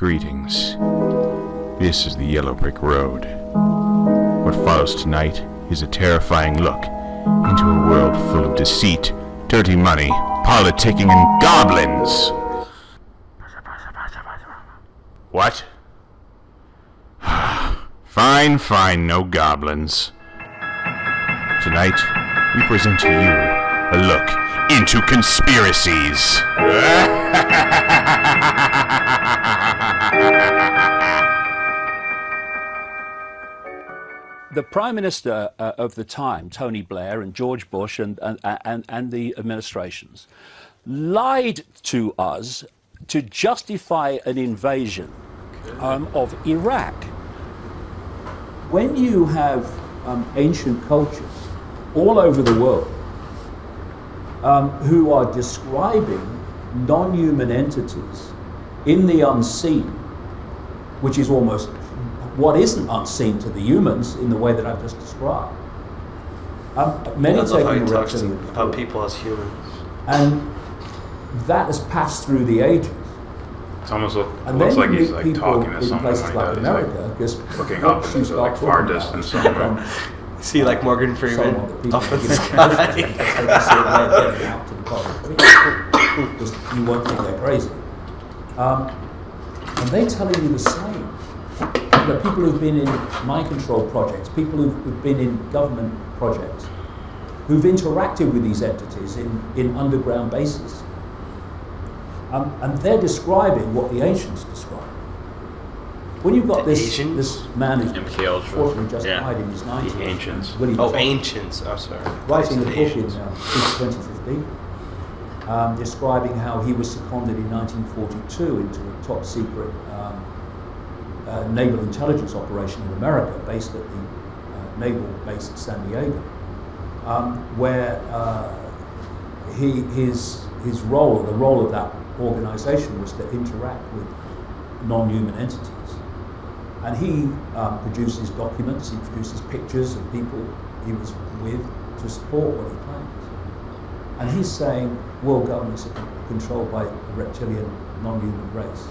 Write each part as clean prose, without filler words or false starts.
Greetings. This is the Yellow Brick Road. What follows tonight is a terrifying look into a world full of deceit, dirty money, politicking, and goblins. What? Fine, fine, no goblins. Tonight, we present to you a look into conspiracies. The Prime Minister of the time, Tony Blair and George Bush and the administrations, lied to us to justify an invasion of Iraq. When you have ancient cultures all over the world who are describing non-human entities in the unseen, which is almost what isn't unseen to the humans in the way that I've just described. Many taking the reptilian about people as humans, and that has passed through the ages. It almost looks like he's like talking to someone like that. America, he's like looking up into like far distance somewhere. See, like Morgan Freeman off in the sky. You won't think they're crazy. And they're telling you the same. You know, people who've been in mind control projects, people who've been in government projects, who've interacted with these entities in underground bases. And they're describing what the ancients described. When you've got this man who's unfortunately just died in his 90s. The ancients. Ancients. Oh, sorry. Writing a book in 2015, describing how he was seconded in 1942 into a top secret naval intelligence operation in America, based at the naval base at San Diego, where his role, the role of that organization, was to interact with non-human entities. And he produces documents, he produces pictures of people he was with to support what he claims. And he's saying world governments are controlled by a reptilian non-human race.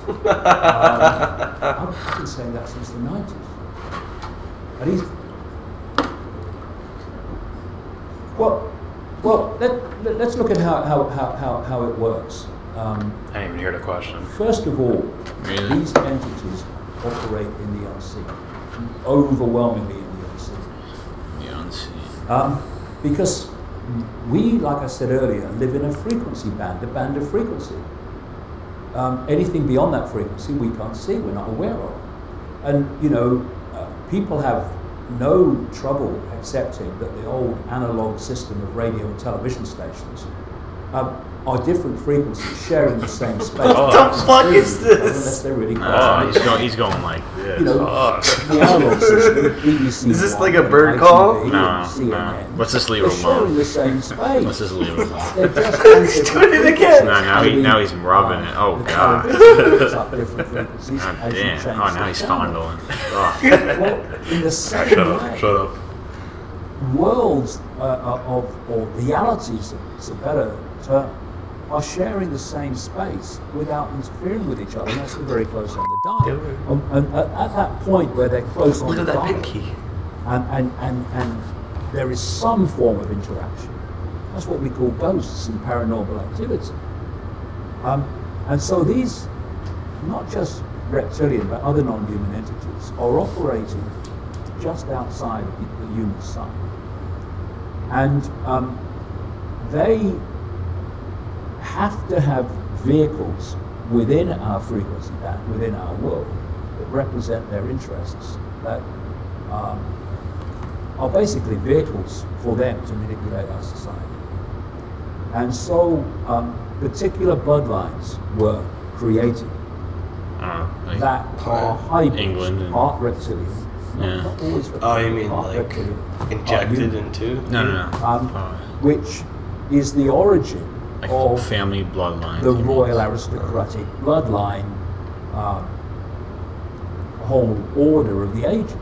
I've been saying that since the 90s. And he's... Well, let's look at how it works. I didn't even hear the question. First of all, these entities operate in the unseen, overwhelmingly in the unseen. The unseen. Because we, like I said earlier, live in a frequency band, a band of frequency. Anything beyond that frequency we can't see, we're not aware of. And, you know, people have no trouble accepting that the old analog system of radio and television stations are different frequencies sharing the same space. What the fuck is this? Unless they're really He's going like this. You know, the analog system, BBC. Is this like a bird call? No. Let's just leave him They're sharing alone. the same space. Let's just leave him alone. They're just He's doing it again. Now he's rubbing it. Oh god. God damn. Oh, now he's fondling. Well, in the same way, Shut up. worlds or realities, it's a better term, are sharing the same space without interfering with each other, unless they're very close on the dial. And at that point where they're close on the dial, and there is some form of interaction, that's what we call ghosts and paranormal activity. And so these, not just reptilian, but other non-human entities, are operating just outside of the human sun. And they have to have vehicles within our frequency band, within our world, that represent their interests, that are basically vehicles for them to manipulate our society. And so particular bloodlines were created that are hybrids, England part reptilian. Not always reptilian, Oh, you mean part like reptilian, injected into? No. which is the origin Like of family bloodline. the royal aristocratic bloodline whole order of the ages.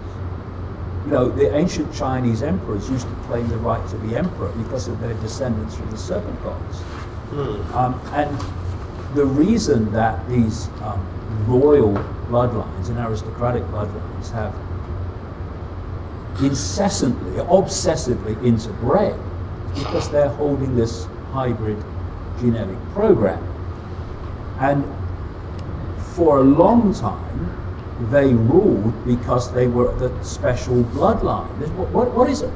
You know, the ancient Chinese emperors used to claim the right to be emperor because of their descendants from the serpent gods. And the reason that these royal bloodlines and aristocratic bloodlines have incessantly, obsessively interbred is because they're holding this hybrid genetic program. And for a long time, they ruled because they were the special bloodline. What is it?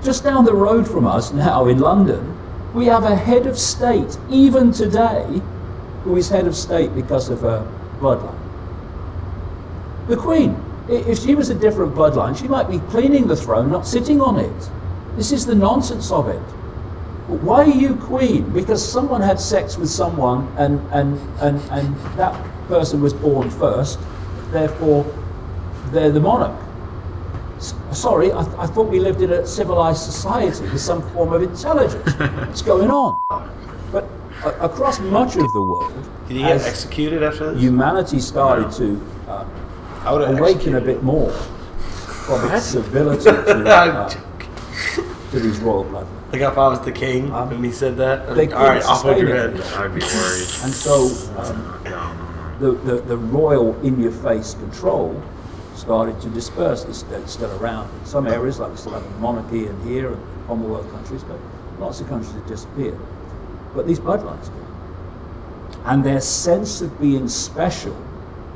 Just down the road from us now in London, we have a head of state, even today, who is head of state because of her bloodline. The Queen, if she was a different bloodline, she might be cleaning the throne, not sitting on it. This is the nonsense of it. Why are you Queen? Because someone had sex with someone and that person was born first, therefore they're the monarch. Sorry, I thought we lived in a civilized society with some form of intelligence. What's going on? But across much of the world, did he get executed after this? Humanity started to awaken a bit more from its civility to these royal bloodlines. Like if I was the king and he said that, all right, I'll hold your head. I'd be worried. And so the royal in-your-face control started to disperse. The state's still around in some areas, like we still have a monarchy in here and Commonwealth countries, but lots of countries have disappeared. But these bloodlines do. And their sense of being special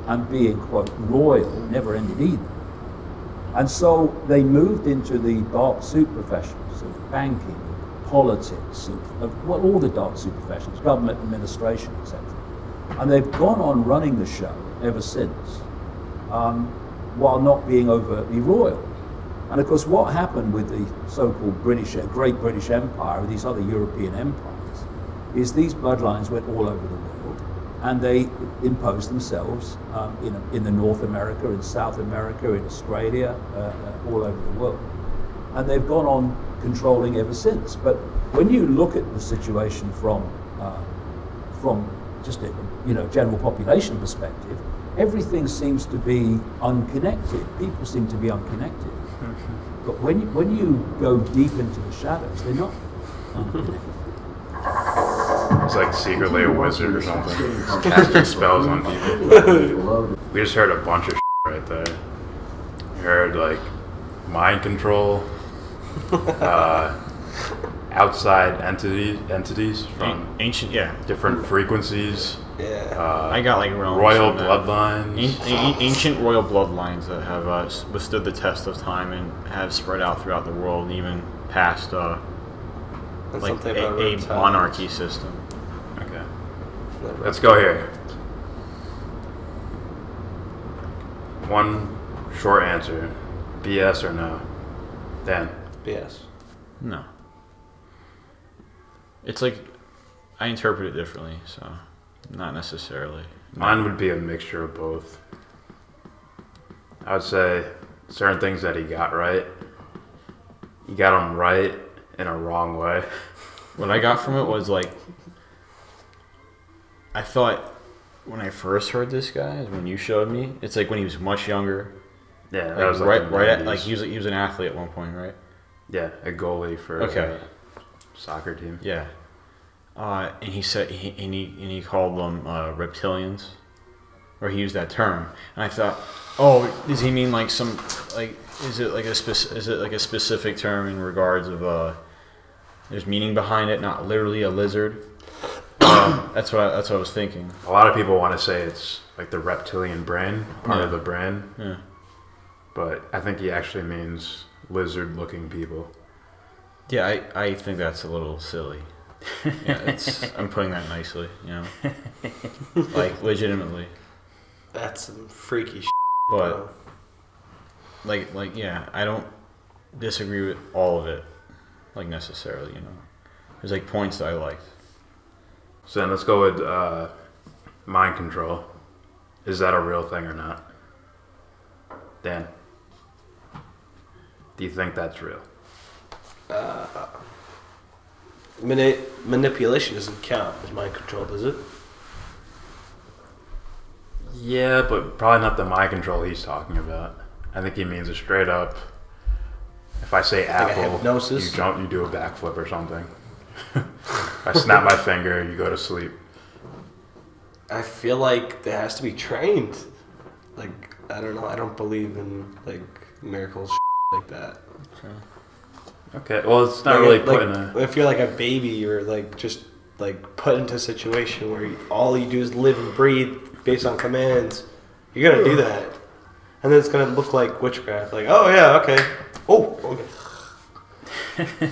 and being, quote, royal never ended either. And so they moved into the dark suit professions of banking, of politics, of all the dark suit professions, government administration, etc. And they've gone on running the show ever since, while not being overtly royal. And of course, what happened with the so-called Great British Empire, or these other European empires, is these bloodlines went all over the world, and they imposed themselves in the North America, in South America, in Australia, all over the world. And they've gone on controlling ever since. But when you look at the situation from just a general population perspective, everything seems to be unconnected. People seem to be unconnected. But when you go deep into the shadows, they're not unconnected. It's like secretly a wizard or something, casting spells on people. We just heard a bunch of right there. We heard like mind control, outside entities from ancient, different frequencies. Yeah, I got like royal bloodlines, ancient royal bloodlines that have withstood the test of time and have spread out throughout the world, and even past like a monarchy system. Okay, let's go here. One short answer: BS or no? Dan. BS. No. It's like I interpret it differently, so not necessarily. Mine would be a mixture of both. I would say certain things that he got right. He got them right in a wrong way. What I got from it was like, I thought when I first heard this guy, when you showed me, it's like when he was much younger. Yeah, that was like right at, like he was an athlete at one point, right? Yeah, a goalie for a soccer team. Yeah. And he said he called them reptilians, or he used that term, and I thought, oh, does he mean like some is it like a specific term in regards of there's meaning behind it, not literally a lizard? That's what I was thinking. A lot of people want to say it's like the reptilian brain, part of the brain. Yeah. But I think he actually means lizard-looking people. Yeah, I think that's a little silly. Yeah, I'm putting that nicely, like legitimately. That's some freaky shit. But like yeah, I don't disagree with all of it, like necessarily. There's like points that I liked. So then let's go with mind control. Is that a real thing or not? Dan, do you think that's real? Manipulation doesn't count as mind control, does it? Yeah, but probably not the mind control he's talking about. I think he means a straight up. If I say apple, hypnosis? You jump, you do a backflip or something. If I snap my finger, you go to sleep. I feel like there has to be trained. Like, I don't know. I don't believe in, like, miracles like that. Okay. Well, it's not really putting if you're like a baby, you're like just like put into a situation where all you do is live and breathe based on commands. You're gonna do that, and then it's gonna look like witchcraft. Like, oh yeah, okay. Oh, okay.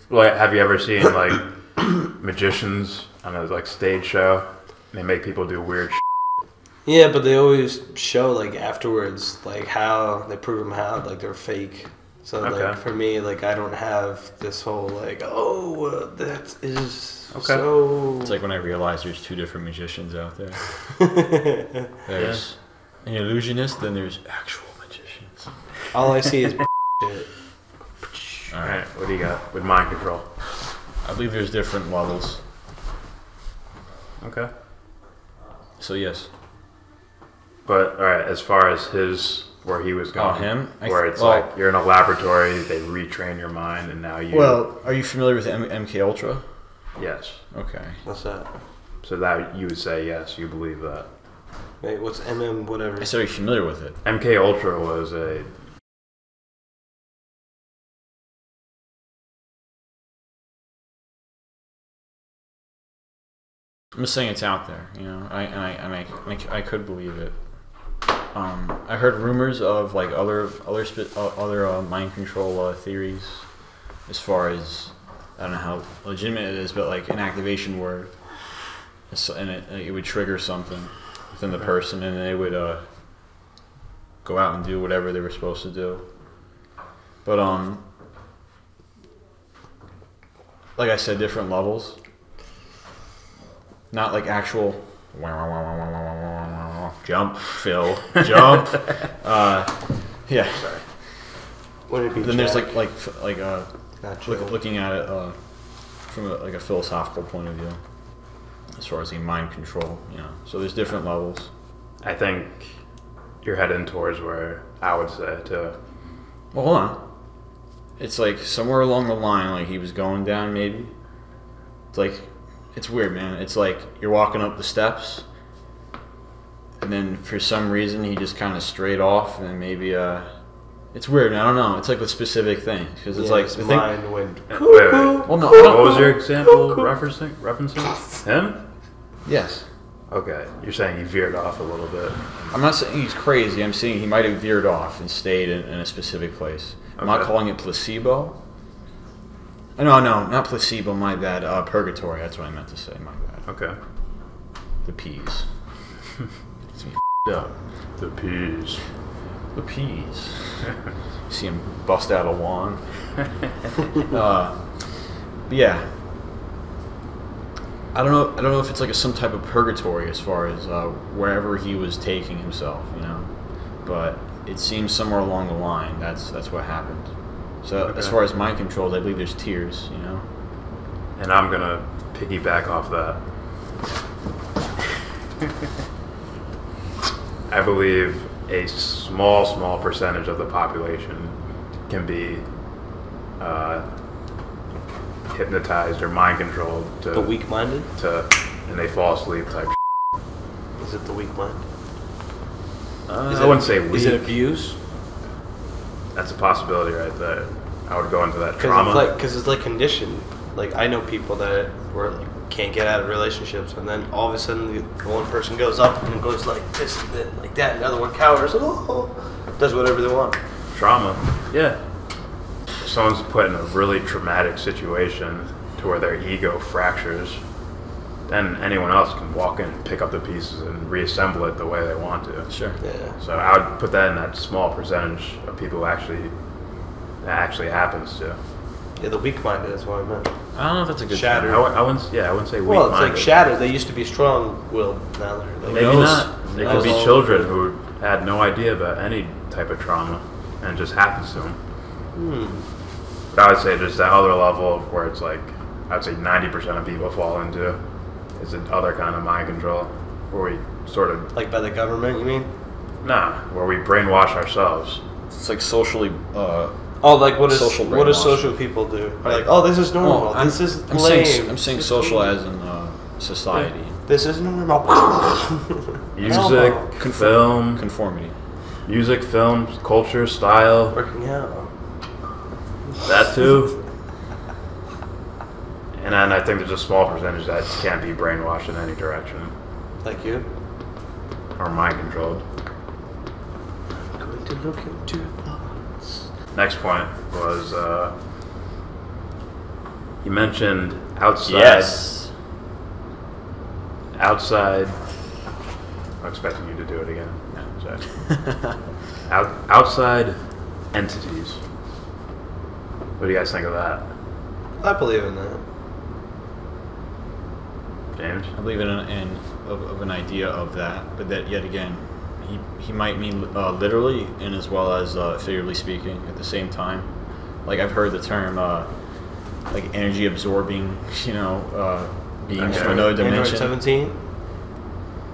Like, have you ever seen like magicians on a like stage show? They make people do weird shit. Yeah, but they always show like afterwards, like how they prove them how like they're fake. So like for me, like I don't have this whole like that is so. It's like when I realized there's two different magicians out there. There's an illusionist, then there's actual magicians. All I see is shit. All right, what do you got with mind control? I believe there's different levels. Okay. So yes. But all right, as far as where he was going, where it's like you're in a laboratory, they retrain your mind, and now you. Well, are you familiar with MK Ultra? Yes. Okay. What's that? So that you would say yes, you believe that. Wait, what's MM whatever? I said, are you familiar with it? MK Ultra was a. I'm just saying it's out there, you know. I could believe it. I heard rumors of like other mind control theories, as far as I don't know how legitimate it is, but like an activation word, and it would trigger something within the person, and they would go out and do whatever they were supposed to do. But like I said, different levels. Not like actual jump, Phil, jump. Yeah. Sorry. Wouldn't it be then Jack? there's looking at it from a philosophical point of view, as far as the mind control, you know. So there's different levels. I think you're heading towards where I would say too. Well, hold on. It's like somewhere along the line, like he was going down, maybe. It's like. It's weird, man. It's like you're walking up the steps, and then for some reason he just kind of strayed off, and maybe it's weird. I don't know. It's like with specific things because it's like the mind went. Wait. Well, no. What was your example referencing? Him? Yes. Okay, you're saying he veered off a little bit. I'm not saying he's crazy. I'm saying he might have veered off and stayed in a specific place. I'm not calling it placebo. No, not placebo, my bad. Purgatory, that's what I meant to say, my bad. Okay. The peas. It's me up. The peas. The peas. See him bust out a wand. But yeah. I don't know if it's like some type of purgatory as far as wherever he was taking himself, you know. But it seems somewhere along the line that's what happened. So as far as mind controls, I believe there's tiers, you know. And I'm gonna piggyback off that. I believe a small percentage of the population can be hypnotized or mind controlled to The weak-minded? And they fall asleep type. Is it the weak mind? I wouldn't say weak. Is it abuse? That's a possibility right there. I would go into that trauma. Because it's like conditioned. Like I know people that can't get out of relationships, and then all of a sudden the one person goes up and goes like this and then like that, and the other one cowers, does whatever they want. Trauma. Yeah. If someone's put in a really traumatic situation to where their ego fractures, then anyone else can walk in and pick up the pieces and reassemble it the way they want to. Sure. Yeah. So I would put that in that small percentage of people that actually happens to. Yeah, the weak-minded is what I meant. I don't know if that's a good Shattered. term. I wouldn't say weak-minded. Well, it's like shattered. They used to be strong-willed. Now they're like, Maybe not. They could be knows? children who had no idea about any type of trauma and it just happens to them. But I would say just that other level where it's like, I would say 90% of people fall into is another kind of mind control where we sort of... Like by the government, you mean? Nah, where we brainwash ourselves. It's like socially... Like what do brainwashing. social people do? They're like, oh, this is normal. This is lame. I'm saying social as in society. This isn't normal. Music, film, conformity. Music, film, culture, style. Working out. That too. And then I think there's a small percentage that can't be brainwashed in any direction. Like you? Or mind controlled. I'm going to look into your thoughts. Next point was, you mentioned outside. Yes. Outside. I'm expecting you to do it again. No, sorry. Outside entities. What do you guys think of that? I believe in that. James? I believe in an idea of that, but that yet again, he might mean literally and as well as figuratively speaking at the same time. Like I've heard the term like energy absorbing, beings from another dimension. Android 17?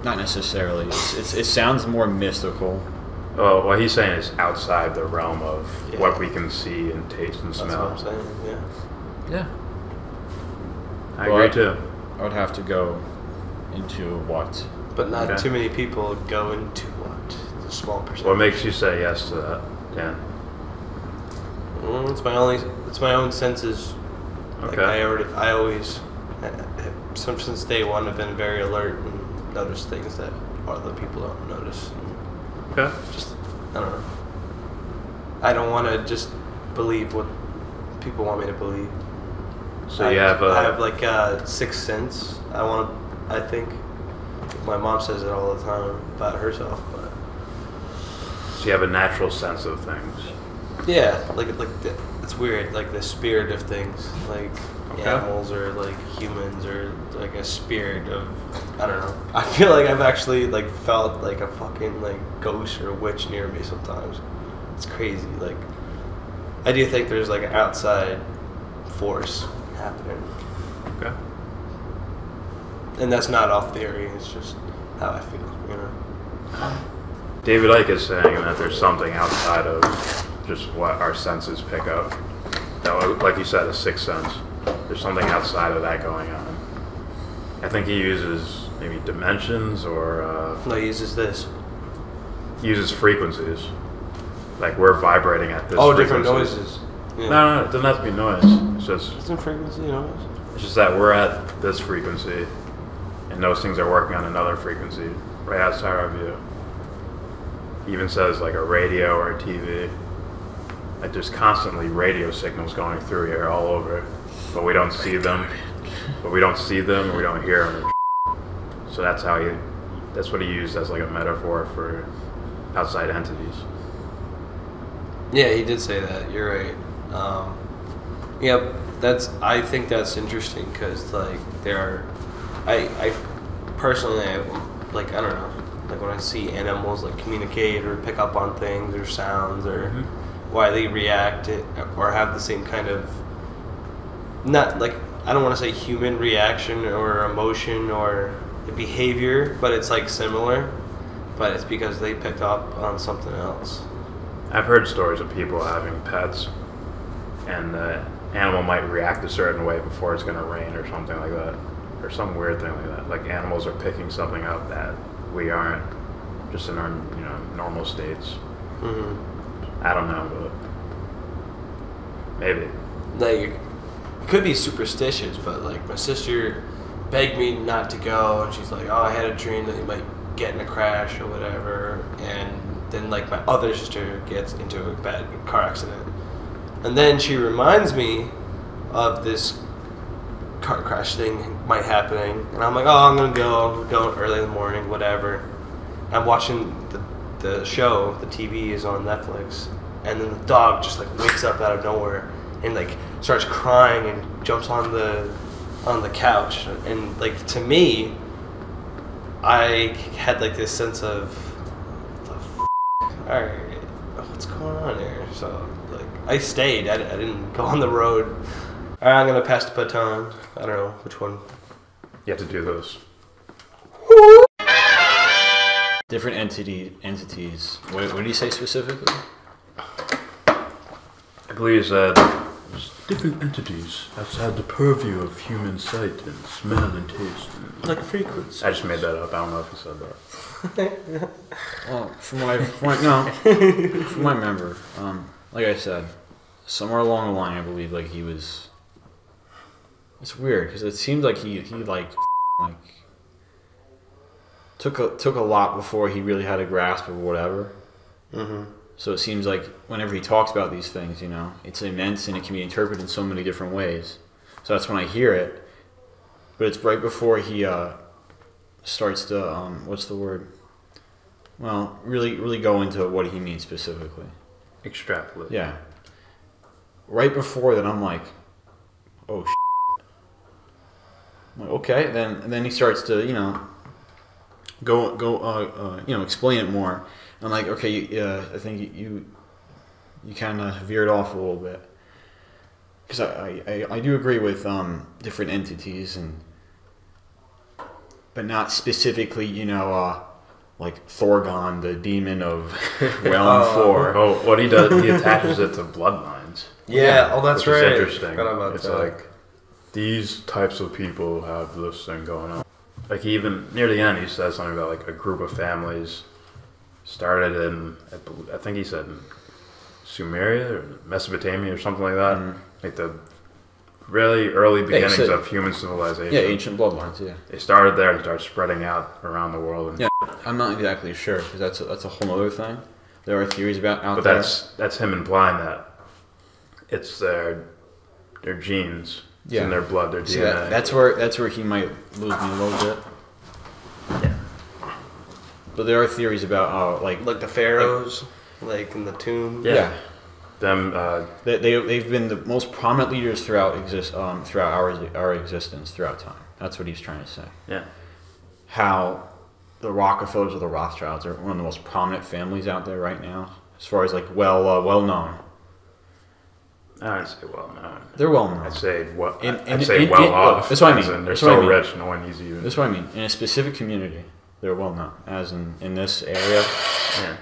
Not necessarily. It sounds more mystical. Oh, what he's saying is outside the realm of Yeah. what we can see and taste and That's smell. what I'm saying, yeah. Yeah. I agree too. I would have to go into what? But not Okay. too many people go into what? The small percentage. What makes you say yes to that, Dan? It's my own senses. Like Okay. I always, since day one, I've been very alert and notice things that other people don't notice. And Okay. just, I don't know. I don't want to just believe what people want me to believe. So you have I have like a sixth sense. I think. My mom says it all the time about herself, but so you have a natural sense of things. yeah, it's weird, like the spirit of things, like Okay. animals or like humans or like a spirit of, I don't know. I feel like I've actually like felt like a fucking like ghost or a witch near me sometimes. It's crazy. Like I do think there's like an outside force happening, Okay. and that's not all theory. It's just how I feel, David Icke is saying that there's something outside of just what our senses pick up. That, like you said, a sixth sense. There's something outside of that going on. I think he uses maybe dimensions or No, he uses this. he uses frequencies. Like we're vibrating at this. Oh, different frequency. noises. Yeah. No, it doesn't have to be noise. It's just Isn't frequency noise? It's just that we're at this frequency, and those things are working on another frequency right outside our view. He even says like a radio or a TV. Like there's constantly radio signals going through here all over, but we don't see them. But we don't see them, and we don't hear them. So that's what he used as like a metaphor for outside entities. Yeah, he did say that. You're right. Yep. I think that's interesting because like I personally like I don't know, like when I see animals like communicate or pick up on things or sounds or why they react or have the same kind of, not like, I don't want to say human reaction or emotion or behavior, but it's like similar, but it's because they picked up on something else. I've heard stories of people having pets, and the animal might react a certain way before it's going to rain or something like that, or some weird thing like that. Like animals are picking something up that we aren't, just in our normal states. I don't know, but maybe. Like, it could be superstitious, but like my sister begged me not to go, and she's like, "Oh, I had a dream that you might get in a crash or whatever," and then like my other sister gets into a bad car accident, and then she reminds me of this car crash thing might happening, and I'm like, "Oh, I'm gonna go early in the morning, whatever." I'm watching the show, the TV is on Netflix, and then the dog just like wakes up out of nowhere and like starts crying and jumps on the couch, and like to me, I had like this sense of, all right, what's going on here? So like I stayed. I didn't go on the road. All right, I'm gonna pass the baton. I don't know which one. You have to do those. Different entities. What did he say specifically? I believe he said different entities outside the purview of human sight and smell and taste. Like frequency. I just made that up. I don't know if he said that. Well, from what I remember, like I said, somewhere along the line, I believe like he was. It's weird because it seemed like he took a lot before he really had a grasp of whatever. Mm-hmm. So it seems like whenever he talks about these things, it's immense and it can be interpreted in so many different ways. So that's when I hear it. But it's right before he starts to what's the word? Well, really go into what he means specifically. Extrapolate. Yeah. Right before that, I'm like, oh shit. I'm like, okay, then he starts to go explain it more. I'm like, okay, I think you kind of veered off a little bit because I do agree with different entities but not specifically like Thorgon, the demon of Realm 4. Oh, what he does, he attaches it to bloodlines. Yeah, oh, that's which right. is interesting. Forgot about It's that. like these types of people have this thing going on. Like even near the end, he says something about like a group of families started in, I think he said in Sumeria or Mesopotamia or something like that. Mm-hmm. Like the really early beginnings said- of human civilization. Yeah, ancient bloodlines. Yeah. They started there and started spreading out around the world. And, Yeah, I'm not exactly sure because that's a whole other thing. There are theories about out but there. that's him implying that it's their genes. It's in their blood, their See, DNA. that's where he might lose me a little bit. Yeah. But there are theories about Like the pharaohs, like in the tomb. Yeah. Them. they've been the most prominent leaders throughout our existence throughout time. That's what he's trying to say. Yeah. How the Rockefellers or the Rothschilds are one of the most prominent families out there right now, as far as like well known. I don't say well known. They're well known. I'd say well. In- I'd in- say in- well in- off. that's what I as mean. in They're That's what I so mean. rich, no one needs to even. That's what I mean. In a specific community, they're well known, as in this area. Yeah.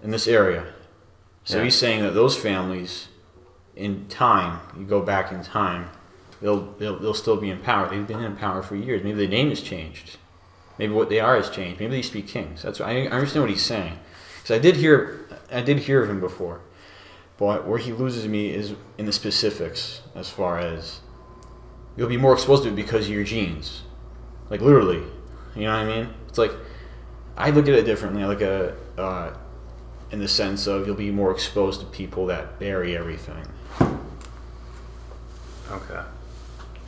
In this area. So Yeah. he's saying that those families, in time, you go back in time, they'll still be in power. They've been in power for years. Maybe the name has changed. Maybe what they are has changed. Maybe they used to be kings. That's what, I understand what he's saying. Because I did hear of him before. But where he loses me is in the specifics, as far as you'll be more exposed to it because of your genes. Like literally. You know what I mean? It's like, I look at it differently. I look at it in the sense of you'll be more exposed to people that vary everything. Okay.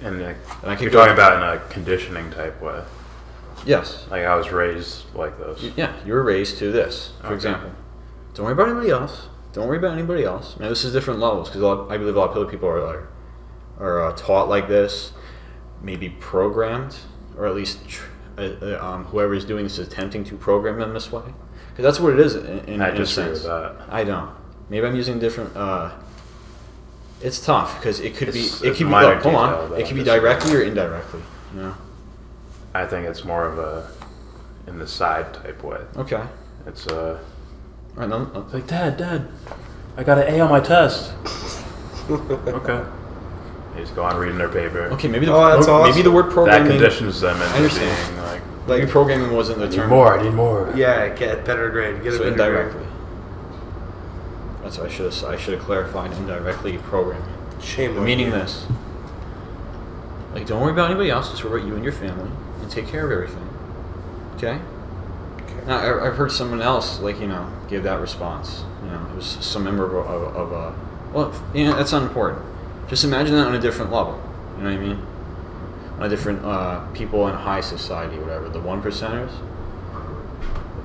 And I can you're go- talking about in a conditioning type way. Yes. Like I was raised like this. Yeah, you were raised to this, for Okay. example. Don't worry about anybody else. Don't worry about anybody else. Now, this is different levels, because I believe a lot of other people are taught like this, maybe programmed, or at least whoever is doing this is attempting to program them this way. Because that's what it is in I a disagree sense. with that. I don't. Maybe I'm using different. It's tough because it could It's be. It could be. minor Look, hold detail on. that It could be I'm disagreeing. directly or indirectly. You know. I think it's more of a in the side type way. Okay. It's All right. No. like Dad, I got an A on my test. Okay. They just go on reading their paper. Okay. Maybe that's maybe the word That programming. conditions them into understand. being like, Maybe programming wasn't the I need term. more, I need more. Yeah, get a better grade. Get a So better indirectly. grade. That's what I should have clarified. Indirectly programming. Shame on Meaning you. this. Like, don't worry about anybody else. Just worry about you and your family, and take care of everything. Okay. Now, I've heard someone else, give that response. It was some member of well, that's not important. Just imagine that on a different level. You know what I mean? On a different people in high society, whatever. The 1%ers,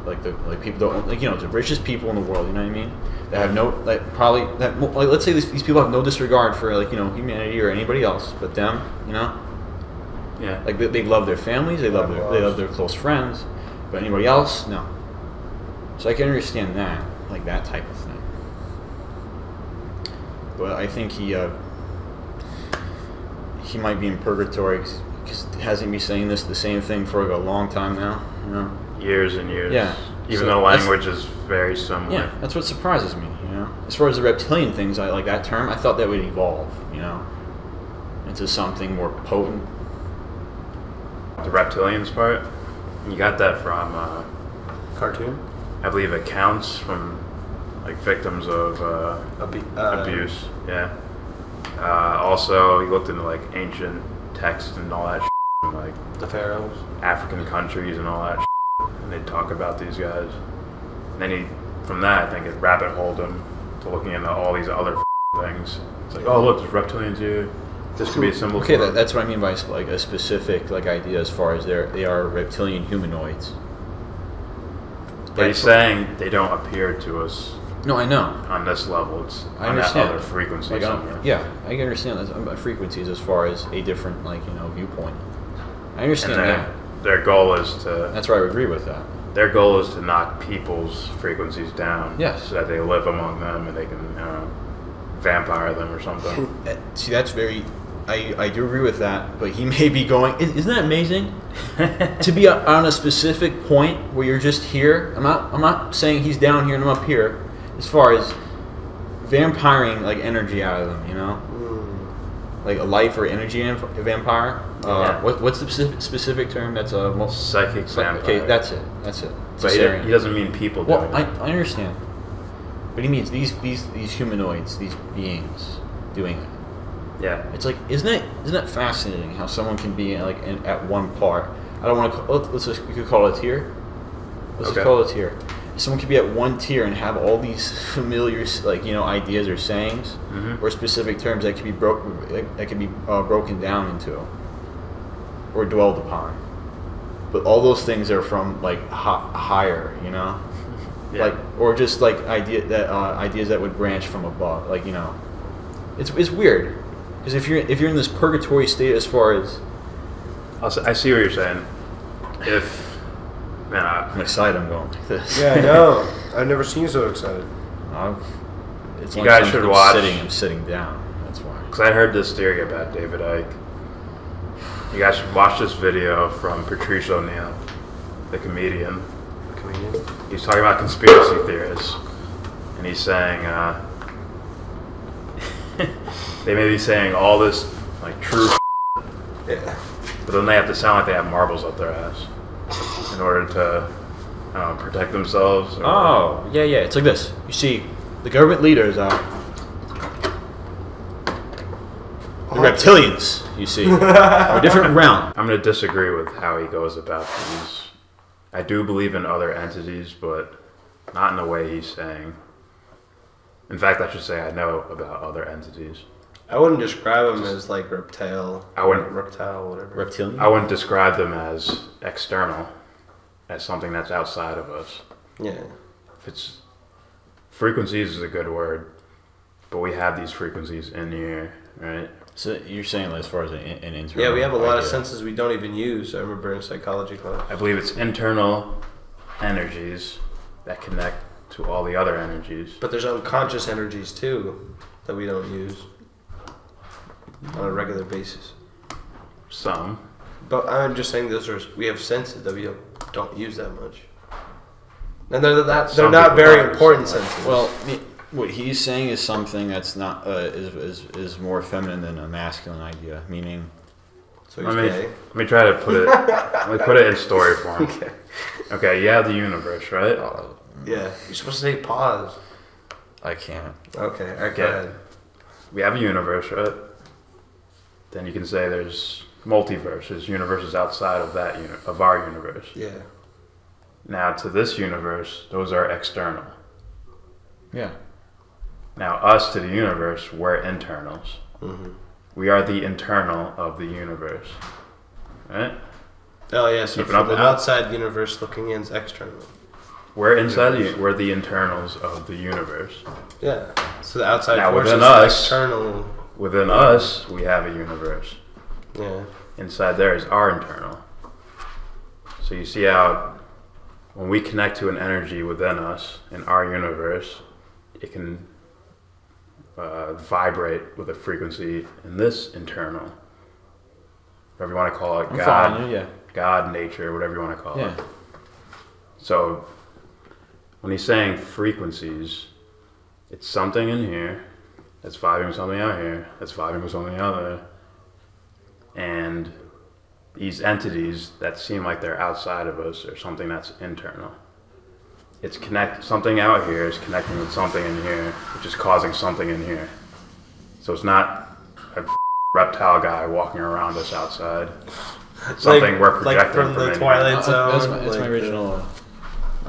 like people don't the richest people in the world. You know what I mean? That have no let's say these people have no disregard for humanity or anybody else but them. Yeah. Like they love their families, they love their close friends, but anybody else, no. So I can understand that, like that type of thing. But I think he might be in purgatory because hasn't been saying the same thing for a long time now. Years and years. Yeah. Even So though that's- language is very similar. Yeah, that's what surprises me. as far as the reptilian things, I like that term. I thought that would evolve, you know, into something more potent. The reptilians part, you got that from Cartoon? I believe accounts from like victims of abuse. Yeah. Also, he looked into like ancient texts and all that shit, like The Pharaohs. African countries and all that shit, and they talk about these guys. And then he, from that, I think it rabbit holed him to looking into all these other things. It's like, oh look, there's reptilians here. This could be a symbol. Okay, for that's what I mean by like a specific like idea as far as they are reptilian humanoids. But he's saying they don't appear to us No, I know. on this level. It's I on understand. that other frequency Like, somewhere. yeah, I can understand that frequencies as far as a different like viewpoint. I And understand that. their goal is to That's where I would agree with that. their goal is to knock people's frequencies down. Yes. So that they live among them and they can vampire them or something. See, that's very. I do agree with that, but he may be going. Isn't that amazing? To be on a specific point where you're just here. I'm not saying he's down here and I'm up here. As far as vampiring like energy out of them, you know, like a life or energy vampire. Yeah. What's the specific term? That's a Psychic vampire. Okay, that's it. That's it. But he doesn't mean people Well, doing I it. understand. But he means these humanoids, these beings doing it. Yeah. It's like, isn't that fascinating how someone can be like at one part? I don't want to. We could call it a tier. Let's just call it a tier. Someone could be at one tier and have all these familiar like ideas or sayings or specific terms that could be broken down into or dwelled upon. But all those things are from like higher, Yeah. like or just like ideas that would branch from above, like it's weird because if you're in this purgatory state as far as I see what you're saying. I'm excited, I'm going like this. Yeah, I know. I've never seen you so excited. It's You like guys should watch. I'm sitting down. That's why. Because I heard this theory about David Icke. You guys should watch this video from Patrice O'Neill, the comedian. He's talking about conspiracy theorists, and he's saying they may be saying all this like true, Yeah. but then they have to sound like they have marbles up their ass in order to protect themselves. Oh, yeah. It's like this. You see, the government leaders are the reptilians. You see, are a different realm. I'm going to disagree with how he goes about these. I do believe in other entities, but not in the way he's saying. In fact, I should say I know about other entities. I wouldn't describe them as like reptile. Whatever. Reptilian. I wouldn't describe them as external, as something that's outside of us. Yeah. If it's frequencies is a good word, but we have these frequencies in here, right? So you're saying as far as an internal. Yeah, we have a lot of idea. senses we don't even use. I remember in psychology class. I believe it's internal energies that connect to all the other energies. But there's unconscious energies too that we don't use on a regular basis. Some. But I'm just saying we have senses that we don't use that much. And they're not Some very people don't. important senses. Well, what he's saying is something that's not is more feminine than a masculine idea. Meaning, so he's gay. Let me try to put it. Let me put it in story form. Okay, you have the universe, right? Yeah, you're supposed to say pause. I can't. Okay, all right, go ahead. We have a universe, right? Then you can say there's multiverses, universes outside of that of our universe. Yeah. Now, to this universe, those are external. Yeah. Now, us to the universe, we're internals. Mm-hmm. We are the internal of the universe, right? Oh yeah, so Keeping from up the with that? outside universe looking in is external. We're inside. We're the internals of the universe. Yeah. So the outside Now, force within is us- external. Within us, we have a universe. Yeah. Inside there is our internal. So you see how when we connect to an energy within us in our universe, it can vibrate with a frequency in this internal. Whatever you want to call it, I'm God, following you, yeah. God, nature, whatever you want to call Yeah. it. So when he's saying frequencies, It's something in here that's vibing with something out here that's vibing with something out there. And these entities that seem like they're outside of us are something that's internal. It's something out here is connecting with something in here, which is causing something in here. So it's not a reptile guy walking around us outside. It's something we're projecting like from the in Twilight here. Zone. That's my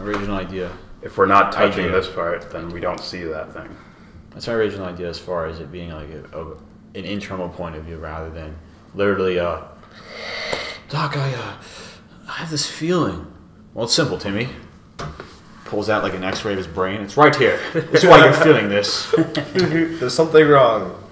original idea. If we're not touching this part, then we don't see that thing. That's my original idea as far as it being like an internal point of view rather than literally, Doc, I have this feeling. Well, it's simple, Timmy. Pulls out like an X-ray of his brain. It's right here. This is why you're feeling this. There's something wrong.